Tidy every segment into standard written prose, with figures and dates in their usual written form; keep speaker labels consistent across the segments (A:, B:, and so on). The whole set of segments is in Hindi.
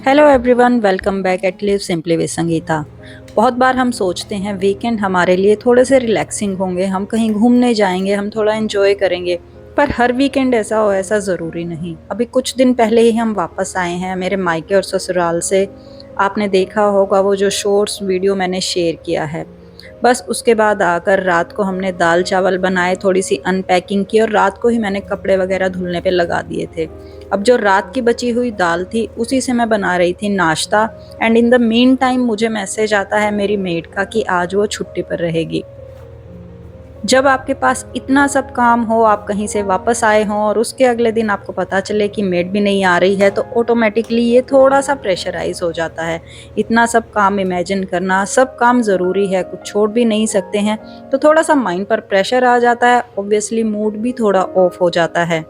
A: Hello everyone, welcome back at live simply with Sangeeta. बहुत बार हम सोचते हैं वीकेंड हमारे लिए थोड़े से रिलैक्सिंग होंगे, हम कहीं घूमने जाएंगे, हम थोड़ा एंजॉय करेंगे। पर हर वीकेंड ऐसा हो ऐसा ज़रूरी नहीं। अभी कुछ दिन पहले ही हम वापस आए हैं मेरे मायके और ससुराल से। आपने देखा होगा वो जो शॉर्ट्स वीडियो मैंने शेयर किया है। बस उसके बाद आकर रात को हमने दाल चावल बनाए, थोड़ी सी अनपैकिंग की और रात को ही मैंने कपड़े वगैरह धुलने पे लगा दिए थे। अब जो रात की बची हुई दाल थी उसी से मैं बना रही थी नाश्ता। And in the mean time मुझे मैसेज आता है मेरी मेड का कि आज वो छुट्टी पर रहेगी। जब आपके पास इतना सब काम हो, आप कहीं से वापस आए हों और उसके अगले दिन आपको पता चले कि मेड भी नहीं आ रही है, तो ऑटोमेटिकली ये थोड़ा सा प्रेशराइज हो जाता है। इतना सब काम इमेजिन करना, सब काम ज़रूरी है, कुछ छोड़ भी नहीं सकते हैं, तो थोड़ा सा माइंड पर प्रेशर आ जाता है। ऑब्वियसली मूड भी थोड़ा ऑफ हो जाता है।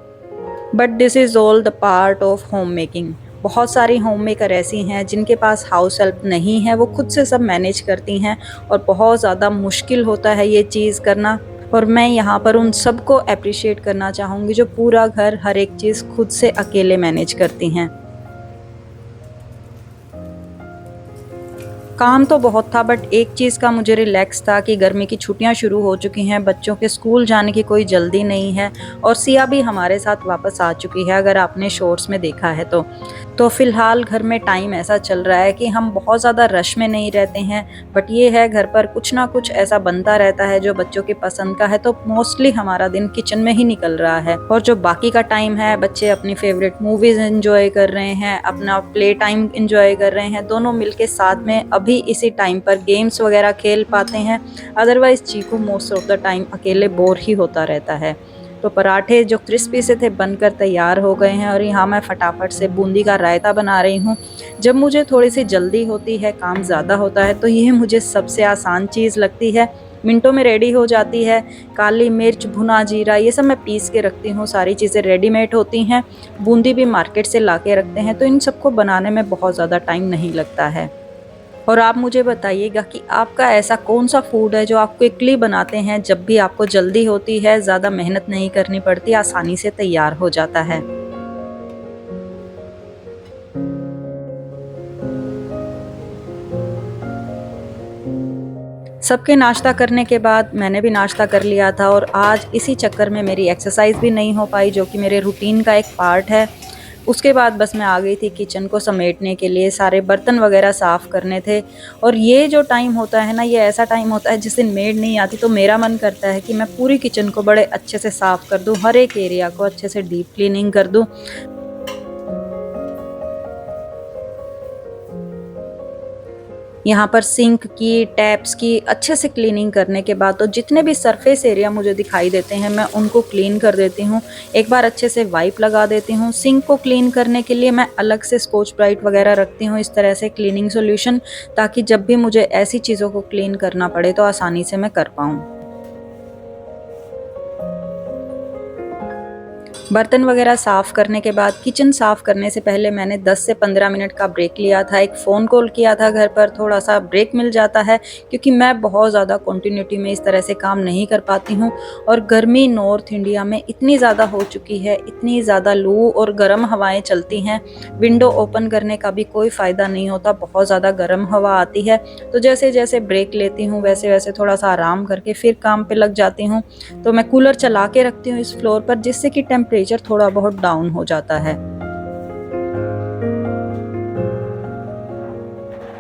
A: But this is all the part of home making. बहुत सारी होम मेकर ऐसी हैं जिनके पास हाउस हेल्प नहीं है, वो खुद से सब मैनेज करती हैं और बहुत ज़्यादा मुश्किल होता है ये चीज़ करना। और मैं यहाँ पर उन सबको अप्रिशिएट करना चाहूँगी जो पूरा घर हर एक चीज़ खुद से अकेले मैनेज करती हैं। काम तो बहुत था, बट एक चीज़ का मुझे रिलैक्स था कि गर्मी की छुट्टियां शुरू हो चुकी हैं, बच्चों के स्कूल जाने की कोई जल्दी नहीं है और सिया भी हमारे साथ वापस आ चुकी है, अगर आपने शॉर्ट्स में देखा है तो फ़िलहाल घर में टाइम ऐसा चल रहा है कि हम बहुत ज़्यादा रश में नहीं रहते हैं। बट ये है, घर पर कुछ ना कुछ ऐसा बनता रहता है जो बच्चों की पसंद का है, तो मोस्टली हमारा दिन किचन में ही निकल रहा है। और जो बाकी का टाइम है, बच्चे अपनी फेवरेट मूवीज़ एंजॉय कर रहे हैं, अपना प्ले टाइम एंजॉय कर रहे हैं, दोनों मिलके साथ में अभी इसी टाइम पर गेम्स वगैरह खेल पाते हैं। Otherwise Chiku most of the time अकेले बोर ही होता रहता है। तो पराठे जो क्रिस्पी से थे बनकर तैयार हो गए हैं और यहाँ मैं फटाफट से बूंदी का रायता बना रही हूँ। जब मुझे थोड़ी सी जल्दी होती है, काम ज़्यादा होता है, तो ये मुझे सबसे आसान चीज़ लगती है। मिनटों में रेडी हो जाती है। काली मिर्च, भुना जीरा, ये सब मैं पीस के रखती हूँ, सारी चीज़ें रेडीमेड होती हैं। बूंदी भी मार्केट से ला के रखते हैं, तो इन सबको बनाने में बहुत ज़्यादा टाइम नहीं लगता है। और आप मुझे बताइएगा कि आपका ऐसा कौन-सा फूड है जो आप क्विकली बनाते हैं, जब भी आपको जल्दी होती है, ज़्यादा मेहनत नहीं करनी पड़ती, आसानी से तैयार हो जाता है? सबके नाश्ता करने के बाद मैंने भी नाश्ता कर लिया था और आज इसी चक्कर में मेरी एक्सरसाइज भी नहीं हो पाई, जो कि मेरे रूटीन का एक पार्ट है। उसके बाद बस मैं आ गई थी किचन को समेटने के लिए, सारे बर्तन वगैरह साफ़ करने थे। और ये जो टाइम होता है ना, ये ऐसा टाइम होता है जिस दिन मेड नहीं आती, तो मेरा मन करता है कि मैं पूरी किचन को बड़े अच्छे से साफ़ कर दूँ, हर एक एरिया को अच्छे से डीप क्लीनिंग कर दूँ। यहाँ पर सिंक की, टैप्स की अच्छे से क्लीनिंग करने के बाद तो जितने भी सरफेस एरिया मुझे दिखाई देते हैं, मैं उनको क्लीन कर देती हूँ। एक बार अच्छे से वाइप लगा देती हूँ। सिंक को क्लीन करने के लिए मैं अलग से स्कॉच ब्राइट वगैरह रखती हूँ, इस तरह से क्लीनिंग सॉल्यूशन, ताकि जब भी मुझे ऐसी चीज़ों को क्लीन करना पड़े तो आसानी से मैं कर पाऊँ। बर्तन वगैरह साफ़ करने के बाद किचन साफ़ करने से पहले मैंने 10 से 15 मिनट का ब्रेक लिया था। एक फ़ोन कॉल किया था घर पर, थोड़ा-सा ब्रेक मिल जाता है क्योंकि मैं बहुत ज़्यादा कंटिन्यूटी में इस तरह से काम नहीं कर पाती हूँ। और गर्मी नॉर्थ इंडिया में इतनी ज़्यादा हो चुकी है, इतनी ज़्यादा लू और गर्म हवाएँ चलती हैं, विंडो ओपन करने का भी कोई फ़ायदा नहीं होता, बहुत ज़्यादा गर्म हवा आती है। तो जैसे-जैसे ब्रेक लेती हूँ, वैसे-वैसे थोड़ा-सा आराम करके फिर काम पे लग जाती हूँ। तो मैं कूलर चला के रखती हूँ इस फ्लोर पर, जिससे कि टेम्परेचर थोड़ा बहुत डाउन हो जाता है।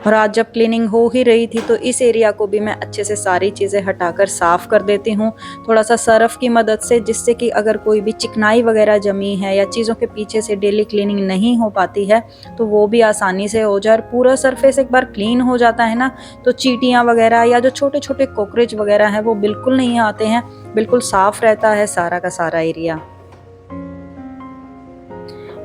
A: और आज जब क्लीनिंग हो ही रही थी, तो इस एरिया को भी मैं अच्छे से सारी चीज़ें हटाकर साफ़ कर देती हूँ, थोड़ा-सा सर्फ़ की मदद से, जिससे कि अगर कोई भी चिकनाई वगैरह जमी है या चीज़ों के पीछे से डेली क्लीनिंग नहीं हो पाती है, तो वो भी आसानी से हो जाए। और पूरा सरफेस एक बार क्लीन हो जाता है ना, तो चींटियाँ वगैरह या जो छोटे-छोटे कॉकरोच वगैरह हैं, वो बिल्कुल नहीं आते हैं, बिल्कुल साफ़ रहता है सारा का सारा एरिया।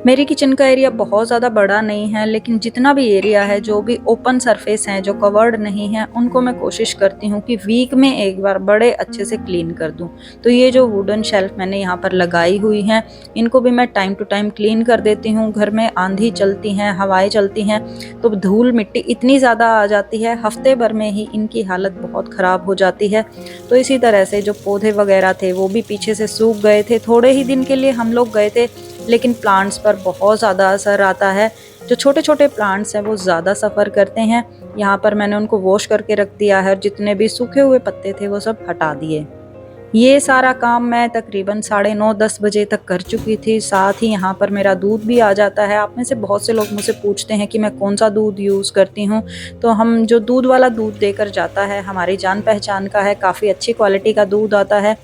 A: मेरी किचन का एरिया बहुत ज़्यादा बड़ा नहीं है, लेकिन जितना भी एरिया है, जो भी ओपन सरफेस हैं, जो कवर्ड नहीं हैं, उनको मैं कोशिश करती हूँ कि वीक में एक बार बड़े अच्छे से क्लीन कर दूँ। तो ये जो वुडन शेल्फ मैंने यहाँ पर लगाई हुई हैं, इनको भी मैं टाइम टू टाइम क्लीन कर देती हूँ। घर में आंधी चलती हैं, हवाएँ चलती हैं, तो धूल मिट्टी इतनी ज़्यादा आ जाती है, हफ्ते भर में ही इनकी हालत बहुत ख़राब हो जाती है। तो इसी तरह से जो पौधे वगैरह थे, वो भी पीछे से सूख गए थे। थोड़े ही दिन के लिए हम लोग गए थे, लेकिन प्लांट्स पर बहुत ज़्यादा असर आता है। जो छोटे छोटे प्लांट्स हैं वो ज़्यादा सफ़र करते हैं। यहाँ पर मैंने उनको वॉश करके रख दिया है और जितने भी सूखे हुए पत्ते थे वो सब हटा दिए। ये सारा काम मैं तकरीबन 9:30-10 बजे तक कर चुकी थी। साथ ही यहाँ पर मेरा दूध भी आ जाता है। आप में से बहुत से लोग मुझसे पूछते हैं कि मैं कौन-सा दूध यूज़ करती हूँ। तो हम जो दूध वाला दूध देकर जाता है, हमारी जान-पहचान का है, काफ़ी अच्छी क्वालिटी का दूध आता है।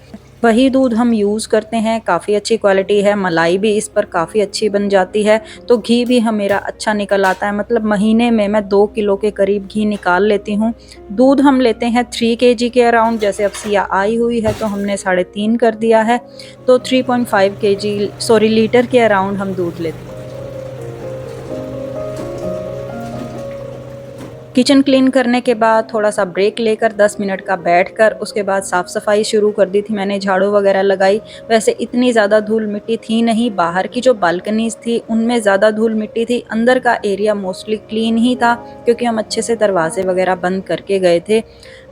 A: वही दूध हम यूज़ करते हैं, काफ़ी अच्छी क्वालिटी है, मलाई भी इस पर काफ़ी अच्छी बन जाती है, तो घी भी मेरा अच्छा निकल आता है। मतलब महीने में मैं 2 किलो के करीब घी निकाल लेती हूँ। दूध हम लेते हैं 3 केजी के अराउंड, जैसे अब सिया आई हुई है तो हमने 3.5 कर दिया है, तो 3.5 केजी सॉरी लीटर के अराउंड हम दूध लेते हैं। किचन क्लीन करने के बाद थोड़ा-सा ब्रेक लेकर 10 मिनट का बैठकर उसके बाद साफ़-सफ़ाई शुरू कर दी थी मैंने, झाड़ू वगैरह लगाई। वैसे इतनी ज़्यादा धूल-मिट्टी थी नहीं, बाहर की जो बालकनीज़ थी उनमें ज़्यादा धूल-मिट्टी थी, अंदर का एरिया मोस्टली क्लीन ही था क्योंकि हम अच्छे से दरवाज़े वगैरह बंद करके गए थे।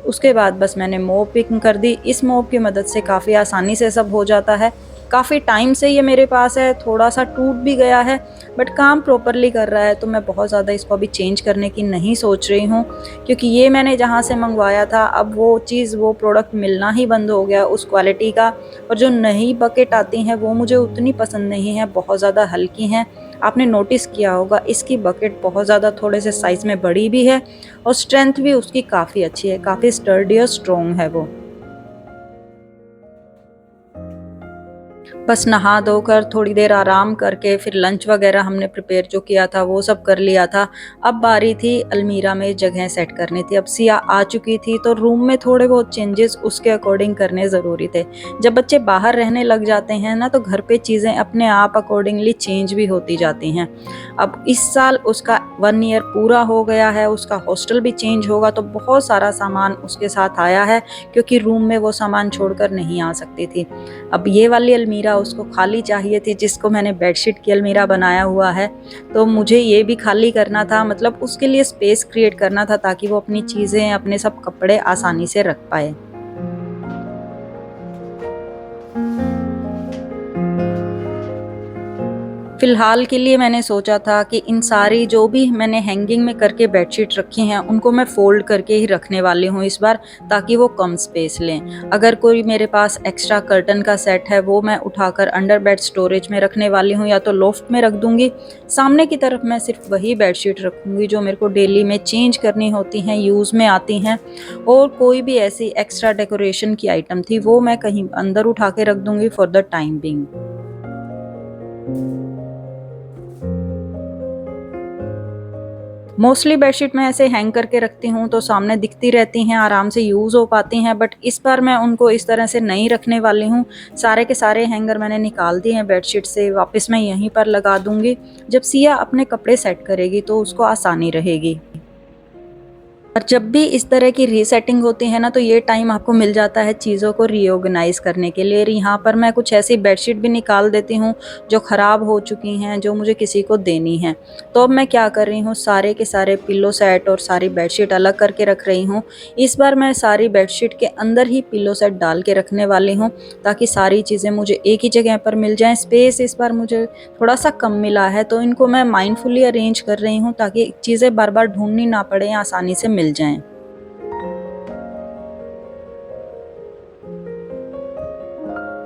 A: उसके बाद बस मैंने मॉपिंग कर दी। इस मॉप की मदद से काफ़ी आसानी से सब हो जाता है। काफ़ी टाइम से ये मेरे पास है, थोड़ा-सा टूट भी गया है बट काम प्रॉपरली कर रहा है, तो मैं बहुत ज़्यादा इसको अभी चेंज करने की नहीं सोच रही हूँ क्योंकि ये मैंने जहाँ से मंगवाया था अब वो चीज़ वो प्रोडक्ट मिलना ही बंद हो गया उस क्वालिटी का। और जो नई बकेट आती हैं वो मुझे उतनी पसंद नहीं है, बहुत ज़्यादा हल्की हैं। आपने नोटिस किया होगा इसकी बकेट बहुत ज़्यादा थोड़े से साइज़ में बड़ी भी है और स्ट्रेंथ भी उसकी काफ़ी अच्छी है, काफ़ी स्टर्डी और स्ट्रॉन्ग है वो। बस नहा धोकर थोड़ी देर आराम करके फिर लंच वगैरह हमने प्रिपेयर जो किया था वो सब कर लिया था। अब बारी थी अलमीरा में जगह सेट करनी थी। अब सिया आ चुकी थी तो रूम में थोड़े बहुत चेंजेस उसके अकॉर्डिंग करने ज़रूरी थे। जब बच्चे बाहर रहने लग जाते हैं ना तो घर पे चीज़ें अपने आप अकॉर्डिंगली चेंज भी होती जाती हैं। अब इस साल उसका 1 ईयर पूरा हो गया है, उसका हॉस्टल भी चेंज होगा तो बहुत सारा सामान उसके साथ आया है क्योंकि रूम में वो सामान छोड़कर नहीं आ सकती थी। अब ये वाली अलमीरा उसको खाली चाहिए थी जिसको मैंने बेडशीट की अलमीरा बनाया हुआ है, तो मुझे ये भी खाली करना था, मतलब उसके लिए स्पेस क्रिएट करना था ताकि वो अपनी चीज़ें, अपने सब कपड़े आसानी से रख पाए। फ़िलहाल के लिए मैंने सोचा था कि इन सारी जो भी मैंने हैंगिंग में करके बेडशीट रखी हैं, उनको मैं फ़ोल्ड करके ही रखने वाली हूँ इस बार, ताकि वो कम स्पेस लें। अगर कोई मेरे पास एक्स्ट्रा कर्टन का सेट है, वो मैं उठाकर अंडर बेड स्टोरेज में रखने वाली हूँ या तो लॉफ्ट में रख दूँगी। सामने की तरफ मैं सिर्फ वही बेडशीट रखूँगी जो मेरे को डेली में चेंज करनी होती हैं, यूज़ में आती हैं। और कोई भी ऐसी एक्स्ट्रा डेकोरेशन की आइटम थी, वो मैं कहीं अंदर उठा के रख दूँगी for the time being. Mostly bedsheet मैं ऐसे हैंग करके रखती हूँ तो सामने दिखती रहती हैं, आराम से यूज़ हो पाती हैं, बट इस बार मैं उनको इस तरह से नहीं रखने वाली हूँ। सारे के सारे हैंगर मैंने निकाल दिए हैं बेडशीट से, वापस मैं यहीं पर लगा दूँगी। जब सिया अपने कपड़े सेट करेगी तो उसको आसानी रहेगी। और जब भी इस तरह की रीसेटिंग होती है ना तो ये टाइम आपको मिल जाता है चीज़ों को रीऑर्गेनाइज़ करने के लिए। यहाँ पर मैं कुछ ऐसी बेडशीट भी निकाल देती हूँ जो ख़राब हो चुकी हैं, जो मुझे किसी को देनी है। तो अब मैं क्या कर रही हूँ, सारे के सारे पिलो सेट और सारी बेडशीट अलग करके रख रही हूँ। इस बार मैं सारी बेडशीट के अंदर ही पिलो सेट डाल के रखने वाली हूँ ताकि सारी चीज़ें मुझे एक ही जगह पर मिल जाएँ। स्पेस इस बार मुझे थोड़ा-सा कम मिला है तो इनको मैं माइंडफुली अरेंज कर रही हूँ ताकि चीज़ें बार-बार ढूँढनी ना पड़े, आसानी से मिल जाएँ।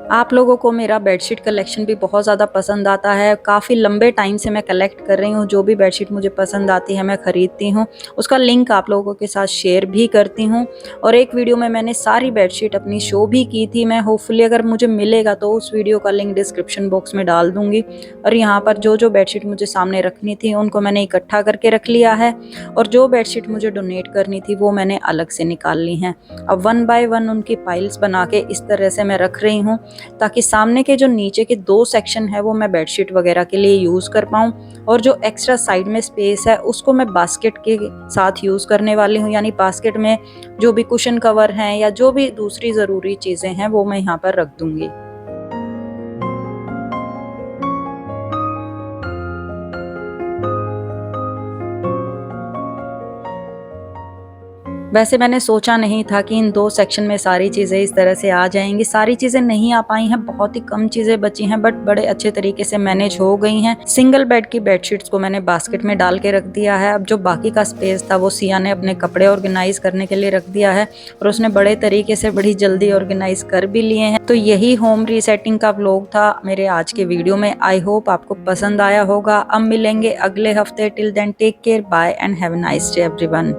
A: आप लोगों को मेरा बेडशीट कलेक्शन भी बहुत ज़्यादा पसंद आता है। काफ़ी लंबे टाइम से मैं कलेक्ट कर रही हूँ, जो भी बेडशीट मुझे पसंद आती है मैं ख़रीदती हूँ। उसका लिंक आप लोगों के साथ शेयर भी करती हूँ और एक वीडियो में मैंने सारी बेडशीट अपनी शो भी की थी। मैं होपफुली अगर मुझे मिलेगा तो उस वीडियो का लिंक डिस्क्रिप्शन बॉक्स में डाल दूँगी। और यहाँ पर जो बेडशीट मुझे सामने रखनी थी उनको मैंने इकट्ठा करके रख लिया है और जो बेडशीट मुझे डोनेट करनी थी वो मैंने अलग से निकाल ली हैं। अब 1 बाय 1 उनकी पाइल्स बना के इस तरह से मैं रख रही हूँ ताकि सामने के जो नीचे के 2 सेक्शन है वो मैं बेडशीट वगैरह के लिए यूज़ कर पाऊँ और जो एक्स्ट्रा साइड में स्पेस है उसको मैं बास्केट के साथ यूज़ करने वाली हूँ। यानी बास्केट में जो भी कुशन कवर हैं या जो भी दूसरी ज़रूरी चीज़ें हैं वो मैं यहाँ पर रख दूँगी। वैसे मैंने सोचा नहीं था कि इन 2 सेक्शन में सारी चीज़ें इस तरह से आ जाएँगी। सारी चीज़ें नहीं आ पाई हैं, बहुत ही कम चीज़ें बची हैं बट बड़े अच्छे तरीके से मैनेज हो गई हैं। सिंगल बेड की बेडशीट्स को मैंने बास्केट में डाल के रख दिया है। अब जो बाकी का स्पेस था वो सिया ने अपने कपड़े ऑर्गेनाइज़ करने के लिए रख दिया है और उसने बड़े तरीके से बड़ी जल्दी ऑर्गेनाइज़ कर भी लिए हैं। तो यही होम रीसेटिंग का व्लॉग था मेरे आज के वीडियो में। आई होप आपको पसंद आया होगा। अब मिलेंगे अगले हफ्ते। Till then take care, bye and have a nice day everyone.